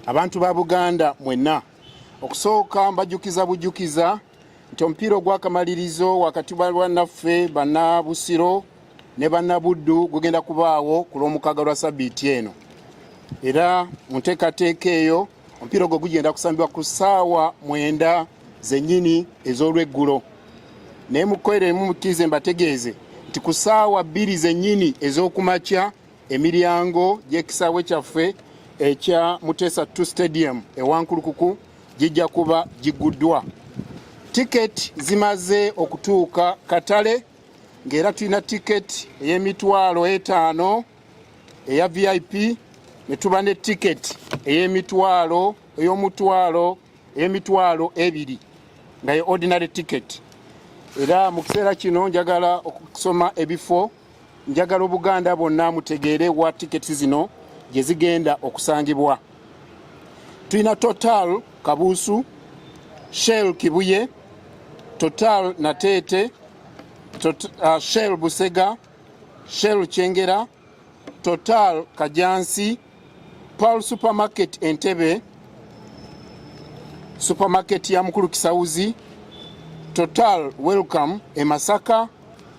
abantu ba Buganda mwenna okusooka mbajjukiza bujjukiza nti omupiira ogw'akamalirizo wakati bannaffe banna Busiro ne banna Buddu gugenda kubaawo ku lw'omukaaga lwa Ssabbiiti eno era mu nteekateeka eyo omupiira ogwo gugenda kusambibwa ku ssaawa 9 zennyini ez'olweggulo naye mukweremu mukkirize mbategeeze nti ku ssaawa 2 zennyini ez'okumakya emiryango gy'ekisaawe kyaffe ekya Muteesa 2 Stadium ewankulukuku gijja kuba giguddwa. Tiketi zimaze okutuuka katale ng'era tulina tiketi ey'emitwalo 5 eya VIP ne tuba ne tiketi ey'emitwalo 2 nga ye ordinary ticket. Era mu kiseera kino njagala okusoma ebifo, njagala Obuganda bonna mutegeere wa tiketi zino gye zigenda okusangibwa. Tulina Total Kabuusu, Shell Kibuye, Total Nateete, Shell Busega, Shell Kyengera, Total Kajansi, Paul Supermarket Entebbe, Supermarket ya Mukulu Kisawuzi, Total Welcome e Masaka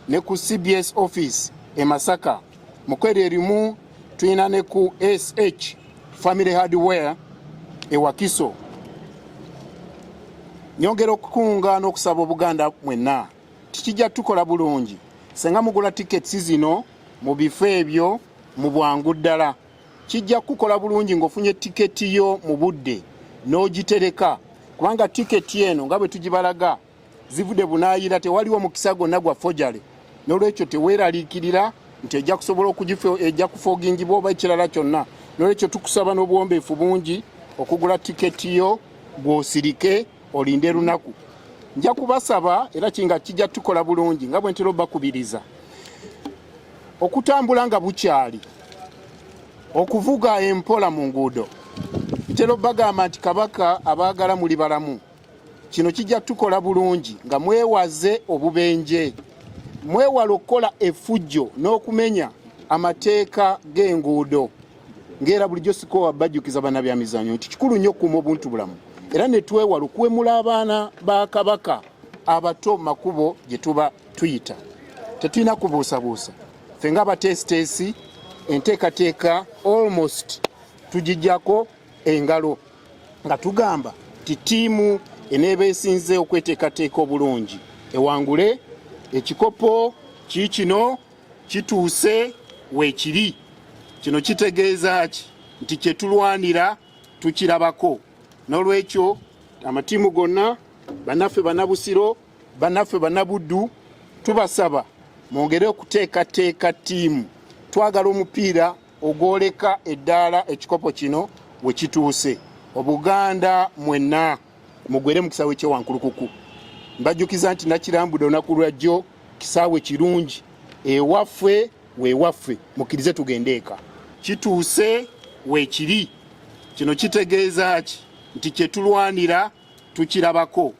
ne ku CBS Office e Masaka. Mukwere erimu tulina ne ku SH Family Hardware e Wakiso. Nyongera okukunga n'okusaba Obuganda mwenna tikijja tukola bulungi senga mugula tiketi zino mu bifo ebyo mu bwangu ddala. Kijja kukola bulungi ng'ofunye tiketi yo mu budde n'ogitereka kubanga tiketi eno nga bwe tugibalaga zivudde bunaayira tewaliwo mukisa gonna gwa fojale n'olwekyo teweeraliikirira nti ejja kusobola ejja kufoogingibwa oba ekirala kyonna. N'olwekyo tukusaba n'obuwombeefu bungi okugula tiketi yo bw'osirike olinde lunaku. Nja kubasaba era kinga kijja tukola bulungi nga bwe ntera bakubiriza okutambula nga bukyali, okuvuga empola mu nguudo. Ntera bagamba nti Kabaka abaagala muli balamu. Kino kijja tukola bulungi nga mwewaze obubenje, mwewala okukola effujjo n'okumenya amateeka g'enguudo ng'era bulijjo sikowa bajjukiza bannabyamizannyo nti kikulu nnyo okukuuma obuntu bulamu era ne twewala okuwemula abaana ba Kabaka abato makubo gye tuba tuyita. Tetulina kubuusabuusa ffe ng'abateesiteesi enteekateeka almost tugijjako engalo nga tugamba ti ttiimu eneeba esinze okweteekateeka obulungi ewangule ekikopo kiikino kituuse weekiri. Kino kitegeeza ki nti kye tulwanira tukirabako. N'olwekyo amatiimu gonna bannaffe banna Busiro bannaffe banna Buddu tubasaba mwongere okuteekateeka ttiimu. Twagala omupiira ogwoleka eddaala ekikopo kino we kituuse. Obuganda mwenna mugwere mu kisaawe ky'ewankulukuku. Mbajjukiza nti nakirambudde olunaku lwajjo kisaawe kirungi ewaffe weewaffe mukkirize tugende eka. Kituuse weekiri. Kino kitegeeza ki nti kye tulwanira tukirabako.